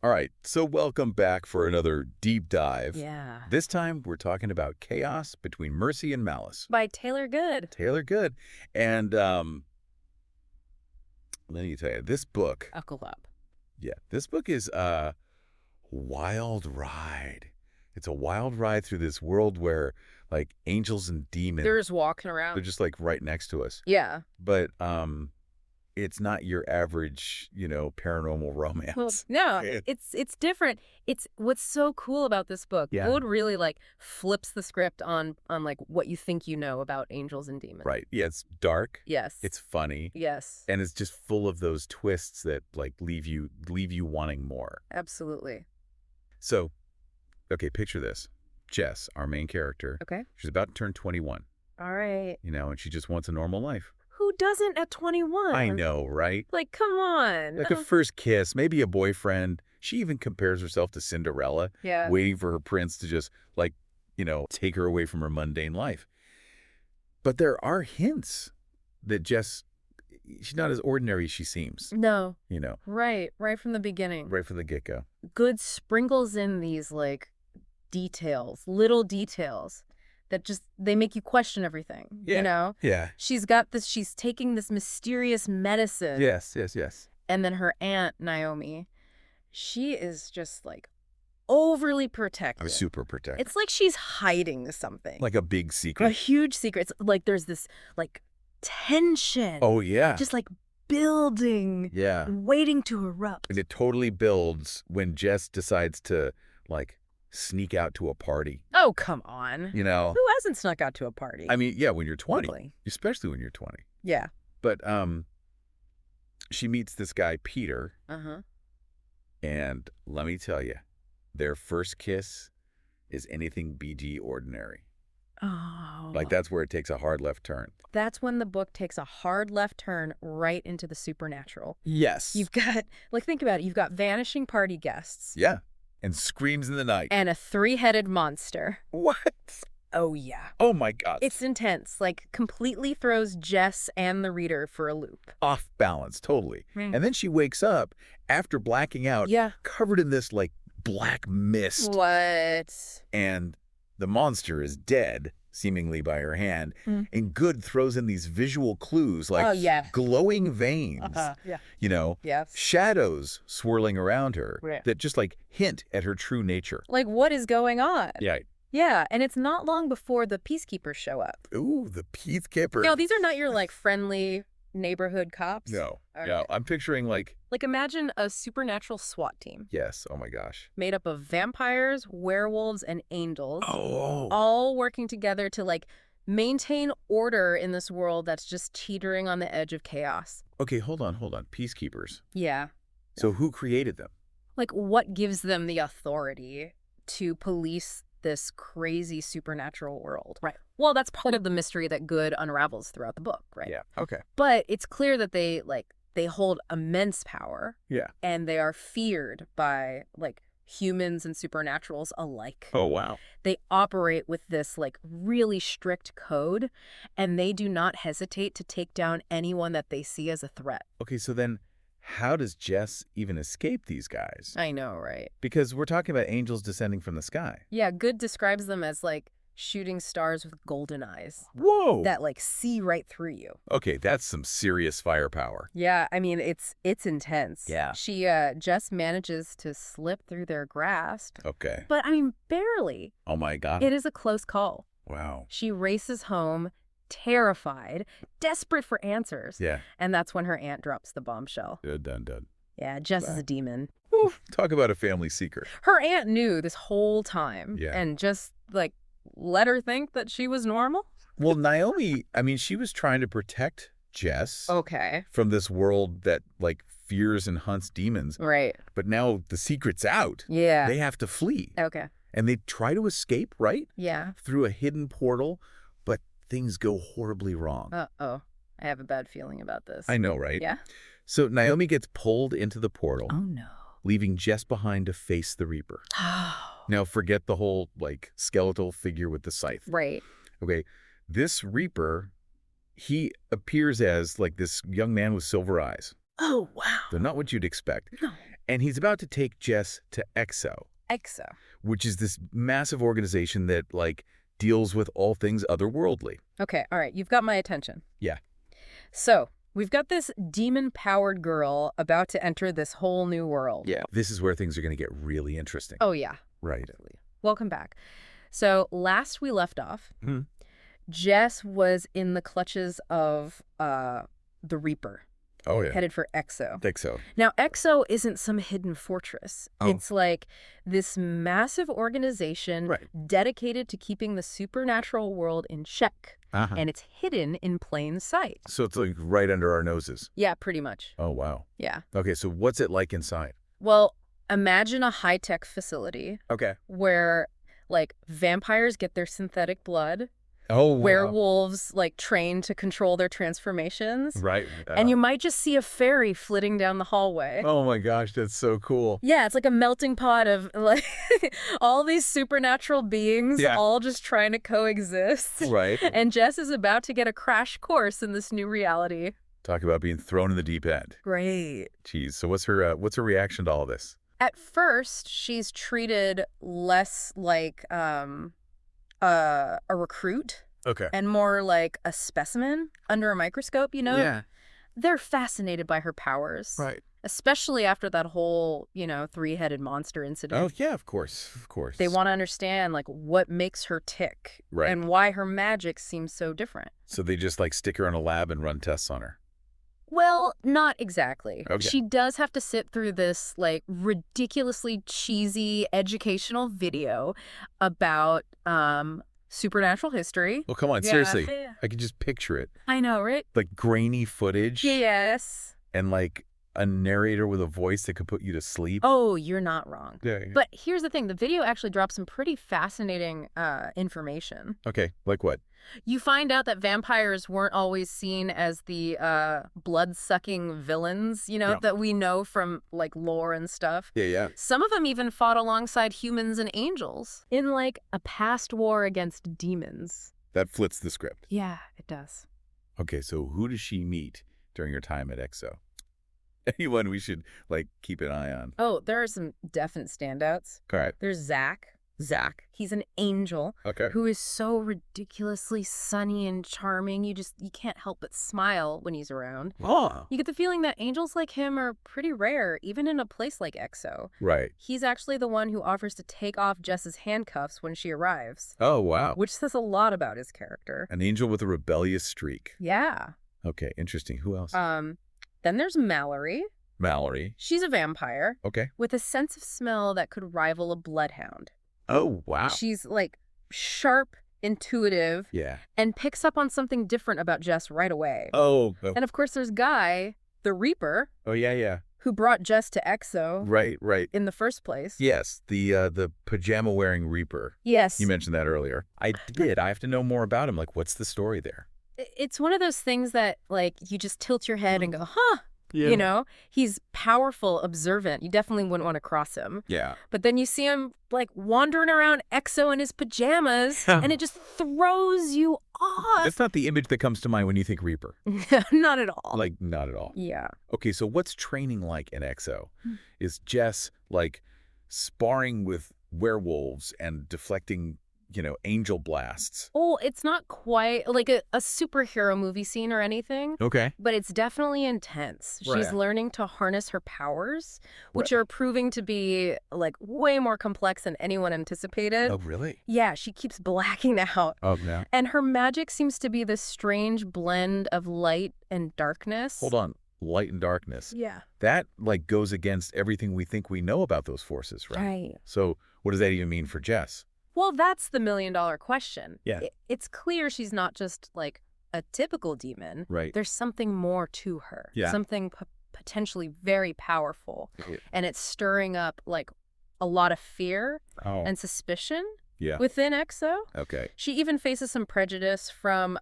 All right, so welcome back for another deep dive. Yeah. This time, we're talking about chaos between mercy and malice. By Taylor Goode. Taylor Goode. And let me tell you, this book, Buckle up. this book is a wild ride. It's a wild ride through this world where, like, angels and demons, They're just walking they're around. just, like, right next to us. Yeah. But it's not your average, paranormal romance. Well, no, It- it's different. It's what's so cool about this book. Yeah. Goode really flips the script on like what you think you know about angels and demons. Right. Yeah, it's dark. Yes. It's funny. Yes. And it's just full of those twists that leave you wanting more. Absolutely. So, okay, picture this. Jess, our main character, Okay. she's about to turn 21, All right. and she just wants a normal life. Who doesn't at 21? I know, right? Like, come on. Like a first kiss, maybe a boyfriend. She even compares herself to Cinderella, Yeah. waiting for her prince to just, take her away from her mundane life. But there are hints that Jess, she's not as ordinary as she seems, No. you know, Right from the beginning. right from the get-go. Goode sprinkles in these details, little details that just they make you question everything. Yeah. You know? Yeah. She's taking this mysterious medicine. Yes. And then her aunt, Naomi, she is just overly protective. I'm super protective. It's like she's hiding something. Like a big a secret. huge secret. It's like there's this tension. Oh, yeah. Just building. Yeah. Waiting to erupt. And it totally builds when Jess decides to, sneak out to a party. Oh, come on. You know? Who hasn't snuck out to a party? I mean, yeah, when you're 20. Quickly. Especially when you're 20. Yeah. But she meets this guy, Peter, Uh-huh. and let me tell you, their first kiss is anything BG ordinary. Oh. That's where it takes a hard left turn. That's when the book takes a hard left turn right into the supernatural. Yes. You've got, think about it, you've got vanishing party guests. Yeah. And screams in the night. And a 3-headed monster. What? Oh, yeah. Oh, my God. It's intense. Completely throws Jess and the reader for a loop. Off balance, totally. Hmm. And then she wakes up after blacking out, Yeah. covered in this, black mist. What? And the monster is dead, seemingly by her hand. Hmm. And Goode throws in these visual clues, Oh, yeah. glowing veins, Yeah. Yes. shadows swirling around her Yeah. that just, hint at her true nature. What is going on? Yeah. Yeah, and it's not long before the peacekeepers show up. Ooh, the peacekeeper. No, these are not your, friendly neighborhood cops. No. Okay. No, I'm picturing, imagine a supernatural SWAT team yes, oh my gosh. made up of vampires, werewolves, and angels, Oh. all working together to, maintain order in this world that's just teetering on the edge of chaos. Okay, hold on. Peacekeepers. Yeah. So who created them? What gives them the authority to police this crazy supernatural world? Right. Well, that's part of the mystery that Goode unravels throughout the book, right? Yeah, okay. But it's clear that they hold immense power. Yeah. And they are feared by humans and supernaturals alike. Oh, wow. They operate with this really strict code, and they do not hesitate to take down anyone that they see as a threat. Okay, so then how does Jess even escape these guys? I know, right? Because we're talking about angels descending from the sky. Yeah, Goode describes them as shooting stars with golden eyes Whoa. that see right through you. Okay, that's some serious firepower. Yeah, I mean, it's intense. Yeah. She just manages to slip through their grasp. Okay. But I mean, barely. Oh my God. It is a close call. Wow. She races home, terrified, desperate for answers. Yeah. And that's when her aunt drops the bombshell. Done. Yeah, Jess is a demon. Oof, talk about a family secret. Her aunt knew this whole time. Yeah. And just let her think that she was normal. Well, Naomi, I mean, she was trying to protect Jess Okay. from this world that fears and hunts demons. Right. But now the secret's out. Yeah. They have to flee. Okay. And they try to escape, right? Yeah. Through a hidden portal, but things go horribly wrong. Uh-oh. I have a bad feeling about this. I know, right? Yeah? So Naomi gets pulled into the portal, Oh, no. leaving Jess behind to face the Reaper. Now, forget the whole, skeletal figure with the scythe. Right. Okay, this Reaper, he appears as, this young man with silver eyes. Oh, wow. They're not what you'd expect. No. And he's about to take Jess to EXO. EXO. Which is this massive organization that, like, deals with all things otherworldly. Okay, all right, you've got my attention. Yeah. So, we've got this demon-powered girl about to enter this whole new world. Yeah. This is where things are going to get really interesting. Oh, yeah. Right. Welcome back. So, last we left off, Jess was in the clutches of the Reaper. Oh, yeah. Headed for EXO. EXO. Now, EXO isn't some hidden fortress. Oh. It's like this massive organization dedicated to keeping the supernatural world in check. And it's hidden in plain sight. So it's like right under our noses. Yeah, pretty much. Oh, wow. Yeah. Okay, so what's it like inside? Well, imagine a high-tech facility. Okay. Where, like, vampires get their synthetic blood. Oh, wow. Werewolves, like, train to control their transformations. Right. And you might just see a fairy flitting down the hallway. Oh, my gosh, that's so cool. Yeah, it's like a melting pot of, like, all these supernatural beings all just trying to coexist. Right. And Jess is about to get a crash course in this new reality. Talk about being thrown in the deep end. Great. Jeez, so what's her reaction to all this? At first, she's treated less like a recruit. Okay. And more like a specimen under a microscope, you know? Yeah. They're fascinated by her powers. Right. Especially after that whole, you know, three-headed monster incident. Oh, yeah, of course. Of course. They want to understand, like, what makes her tick. Right. And why her magic seems so different. So they just, like, stick her in a lab and run tests on her? Well, not exactly. Okay. She does have to sit through this, like, ridiculously cheesy educational video about, supernatural history. Well, come on, seriously. I can just picture it. I know, right? Like grainy footage. Yes. And like a narrator with a voice that could put you to sleep. Oh, you're not wrong. Yeah. But here's the thing. The video actually drops some pretty fascinating information. Okay, like what? You find out that vampires weren't always seen as the blood-sucking villains, you know, that we know from, like, lore and stuff. Yeah. Some of them even fought alongside humans and angels in, like, a past war against demons. That flips the script. Yeah, it does. Okay, so who does she meet during her time at EXO? Anyone we should, like, keep an eye on? Oh, there are some definite standouts. All right. There's Zach. He's an angel who is so ridiculously sunny and charming. You can't help but smile when he's around. Oh. You get the feeling that angels like him are pretty rare, even in a place like EXO. Right. He's actually the one who offers to take off Jess's handcuffs when she arrives. Oh, wow. Which says a lot about his character. An angel with a rebellious streak. Yeah. Okay, interesting. Who else? Then there's Mallory. She's a vampire. Okay. With a sense of smell that could rival a bloodhound. Oh, wow. She's, like, sharp, intuitive, and picks up on something different about Jess right away. Oh. And, of course, there's Guy, the Reaper. Oh, yeah. Who brought Jess to EXO. Right. In the first place. Yes, the pajama-wearing Reaper. Yes. You mentioned that earlier. I did. I have to know more about him. Like, what's the story there? It's one of those things that, like, you just tilt your head and go, huh? Yeah. You know, he's powerful, observant. You definitely wouldn't want to cross him. Yeah. But then you see him, like, wandering around EXO in his pajamas, and it just throws you off. That's not the image that comes to mind when you think Reaper. Not at all. Like, not at all. Yeah. Okay, so what's training like in EXO? Is Jess, like, sparring with werewolves and deflecting, you know, angel blasts? Oh, it's not quite like a superhero movie scene or anything. Okay. But it's definitely intense. Right. She's learning to harness her powers, which are proving to be, like, way more complex than anyone anticipated. Oh, really? Yeah, she keeps blacking out. Oh, no. And her magic seems to be this strange blend of light and darkness. Hold on. Light and darkness. Yeah. That, like, goes against everything we think we know about those forces, right? Right. So what does that even mean for Jess? Well, that's the million-dollar question. Yeah. It's clear she's not just, like, a typical demon. Right. There's something more to her. Yeah. Something potentially very powerful. Yeah. And it's stirring up, like, a lot of fear and suspicion within EXO. Okay. She even faces some prejudice from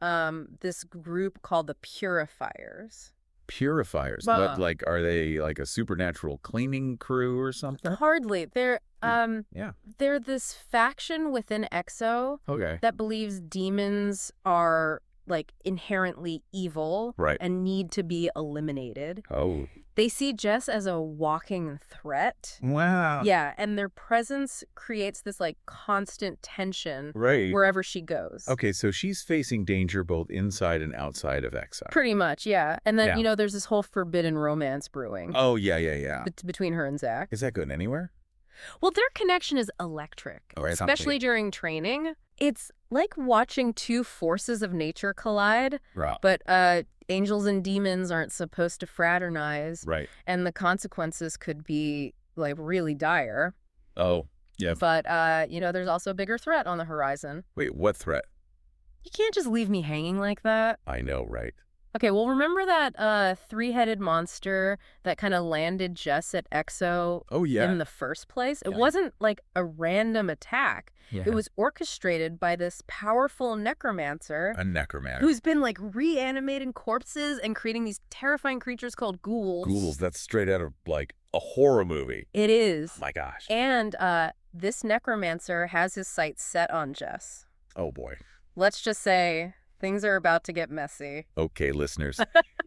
this group called the Purifiers. Purifiers? But, like, are they like a supernatural cleaning crew or something? Hardly. They're this faction within EXO that believes demons are, like, inherently evil and need to be eliminated. Oh. They see Jess as a walking threat. Wow. Yeah, and their presence creates this, like, constant tension wherever she goes. Okay, so she's facing danger both inside and outside of Exo. Pretty much, yeah. And then, there's this whole forbidden romance brewing. Oh, yeah. Between her and Zach. Is that going anywhere? Well, their connection is electric, especially during training. It's like watching two forces of nature collide, but angels and demons aren't supposed to fraternize, and the consequences could be, like, really dire. Oh, yeah. But, there's also a bigger threat on the horizon. Wait, what threat? You can't just leave me hanging like that. I know, right? Okay, well, remember that three-headed monster that kind of landed Jess at Exo in the first place? It wasn't like a random attack. It was orchestrated by this powerful necromancer. A necromancer. Who's been, like, reanimating corpses and creating these terrifying creatures called ghouls. Ghouls, that's straight out of, like, a horror movie. It is. Oh, my gosh. And this necromancer has his sights set on Jess. Oh, boy. Let's just say things are about to get messy. Okay, listeners,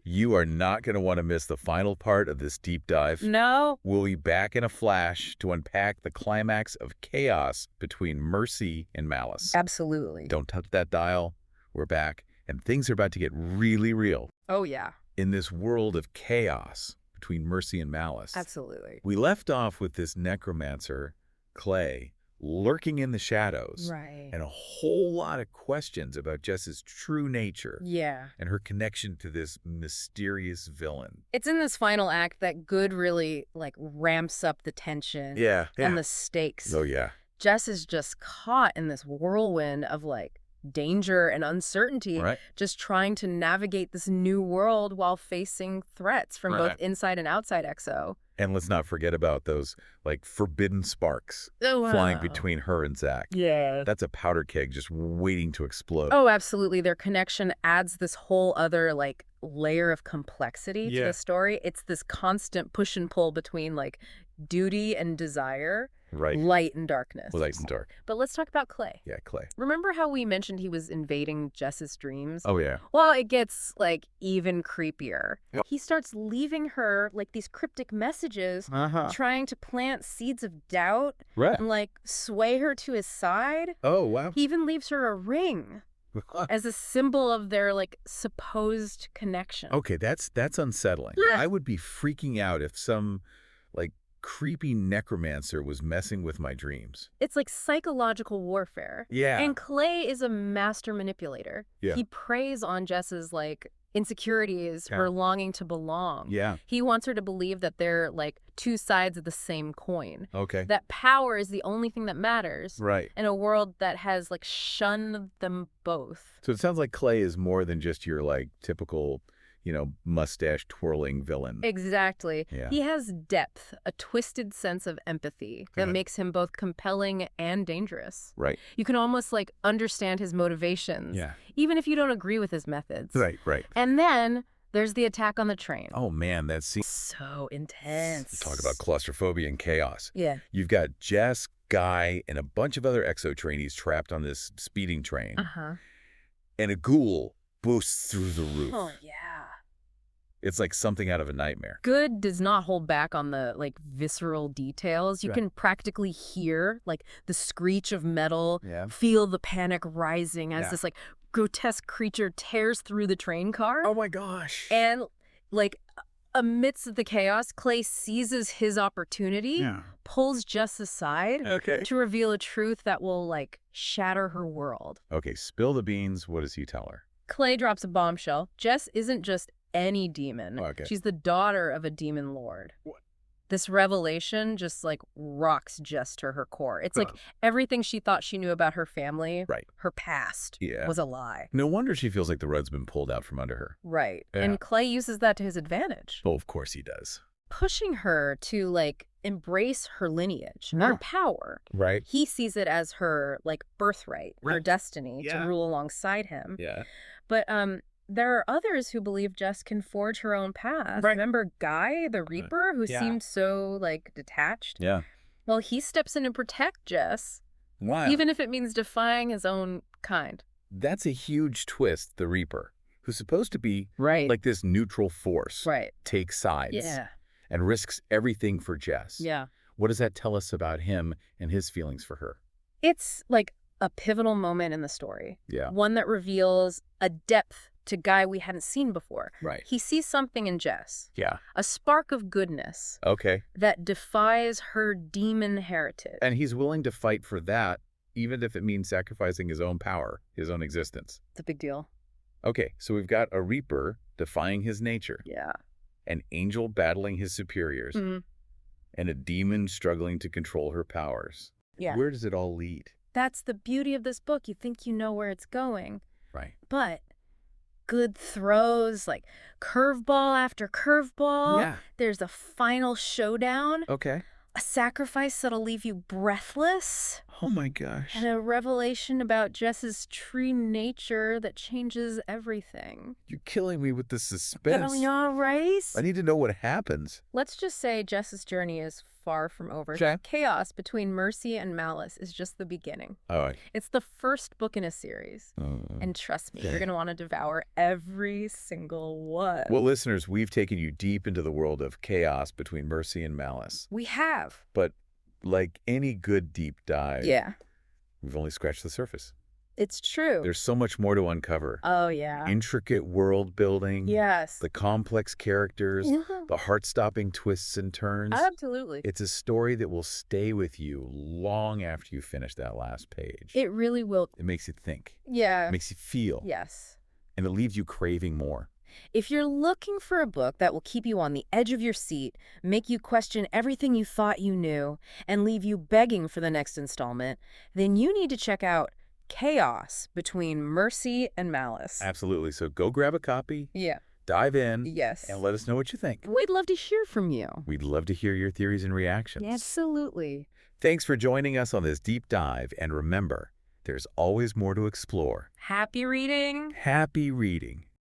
you are not going to want to miss the final part of this deep dive. No. We'll be back in a flash to unpack the climax of chaos between Mercy and Malice. Absolutely. Don't touch that dial. We're back, and things are about to get really real. Oh, yeah. In this world of chaos between Mercy and Malice. Absolutely. We left off with this necromancer, Clay, lurking in the shadows. Right. And a whole lot of questions about Jess's true nature. Yeah. And her connection to this mysterious villain. It's in this final act that Goode really, like, ramps up the tension. And the stakes. Oh, yeah. Jess is just caught in this whirlwind of, like, danger and uncertainty, just trying to navigate this new world while facing threats from both inside and outside Exo. And let's not forget about those, like, forbidden sparks flying between her and Zach. Yeah. That's a powder keg just waiting to explode. Oh, absolutely. Their connection adds this whole other, like, layer of complexity to the story. It's this constant push and pull between, like, duty and desire. Light and darkness. Light and dark. But let's talk about Clay. Yeah, Clay. Remember how we mentioned he was invading Jess's dreams? Oh, yeah. Well, it gets, like, even creepier. He starts leaving her, like, these cryptic messages, trying to plant seeds of doubt and, like, sway her to his side. Oh, wow. He even leaves her a ring as a symbol of their, like, supposed connection. Okay, that's unsettling. I would be freaking out if some, like, creepy necromancer was messing with my dreams. It's like psychological warfare. Yeah. And Clay is a master manipulator. Yeah. He preys on Jess's, like, insecurities, her longing to belong. Yeah. He wants her to believe that they're, like, two sides of the same coin. Okay. That power is the only thing that matters. Right. In a world that has, like, shunned them both. So it sounds like Clay is more than just your, like, typical, mustache twirling villain. Exactly. Yeah. He has depth, a twisted sense of empathy that makes him both compelling and dangerous. Right. You can almost, like, understand his motivations, even if you don't agree with his methods. Right. And then there's the attack on the train. Oh, man, that scene. So intense. Talk about claustrophobia and chaos. Yeah. You've got Jess, Guy, and a bunch of other Exo trainees trapped on this speeding train. And a ghoul boosts through the roof. Oh, yeah. It's like something out of a nightmare. Goode does not hold back on the, like, visceral details. You can practically hear, like, the screech of metal, feel the panic rising as this, like, grotesque creature tears through the train car. Oh, my gosh. And, like, amidst the chaos, Clay seizes his opportunity, pulls Jess aside to reveal a truth that will, like, shatter her world. Okay, spill the beans. What does he tell her? Clay drops a bombshell. Jess isn't just any demon. She's the daughter of a demon lord. What? This revelation just, like, rocks Jess to her core. It's like everything she thought she knew about her family, her past, was a lie. No wonder she feels like the rug's been pulled out from under her. Right. And Clay uses that to his advantage. Oh, of course he does. Pushing her to, like, embrace her lineage, her power. Right. He sees it as her, like, birthright, her destiny to rule alongside him. Yeah. But there are others who believe Jess can forge her own path. Remember Guy, the Reaper, who seemed so, like, detached? Yeah. Well, he steps in to protect Jess. Wow. Even if it means defying his own kind. That's a huge twist, the Reaper, who's supposed to be like this neutral force. Right. Take sides. Yeah. and risks everything for Jess. Yeah. What does that tell us about him and his feelings for her? It's like a pivotal moment in the story. Yeah. One that reveals a depth to Guy we hadn't seen before. Right. He sees something in Jess. Yeah. A spark of goodness. Okay. That defies her demon heritage. And he's willing to fight for that, even if it means sacrificing his own power, his own existence. It's a big deal. Okay, so we've got a Reaper defying his nature. Yeah. An angel battling his superiors. Mm-hmm. And a demon struggling to control her powers. Yeah. Where does it all lead? That's the beauty of this book. You think you know where it's going. Right. But good throws, like curveball after curveball. Yeah. There's a final showdown. Okay. A sacrifice that'll leave you breathless. Oh my gosh. And a revelation about Jess's true nature that changes everything. You're killing me with the suspense. I know, right? I need to know what happens. Let's just say Jess's journey is far from over. Okay. Chaos between Mercy and Malice is just the beginning. All right. It's the first book in a series. And trust me, you're going to want to devour every single one. Well, listeners, we've taken you deep into the world of chaos between Mercy and Malice. We have. But like any good deep dive, we've only scratched the surface. It's true. There's so much more to uncover. Oh, yeah. Intricate world building. Yes. The complex characters. The heart-stopping twists and turns. Absolutely. It's a story that will stay with you long after you finish that last page. It really will. It makes you think. Yeah. It makes you feel. Yes. And it leaves you craving more. If you're looking for a book that will keep you on the edge of your seat, make you question everything you thought you knew, and leave you begging for the next installment, then you need to check out Chaos Between Mercy and Malice. Absolutely. So go grab a copy. Yeah. Dive in. Yes. And let us know what you think. We'd love to hear from you. We'd love to hear your theories and reactions. Absolutely. Thanks for joining us on this deep dive. And remember, there's always more to explore. Happy reading. Happy reading.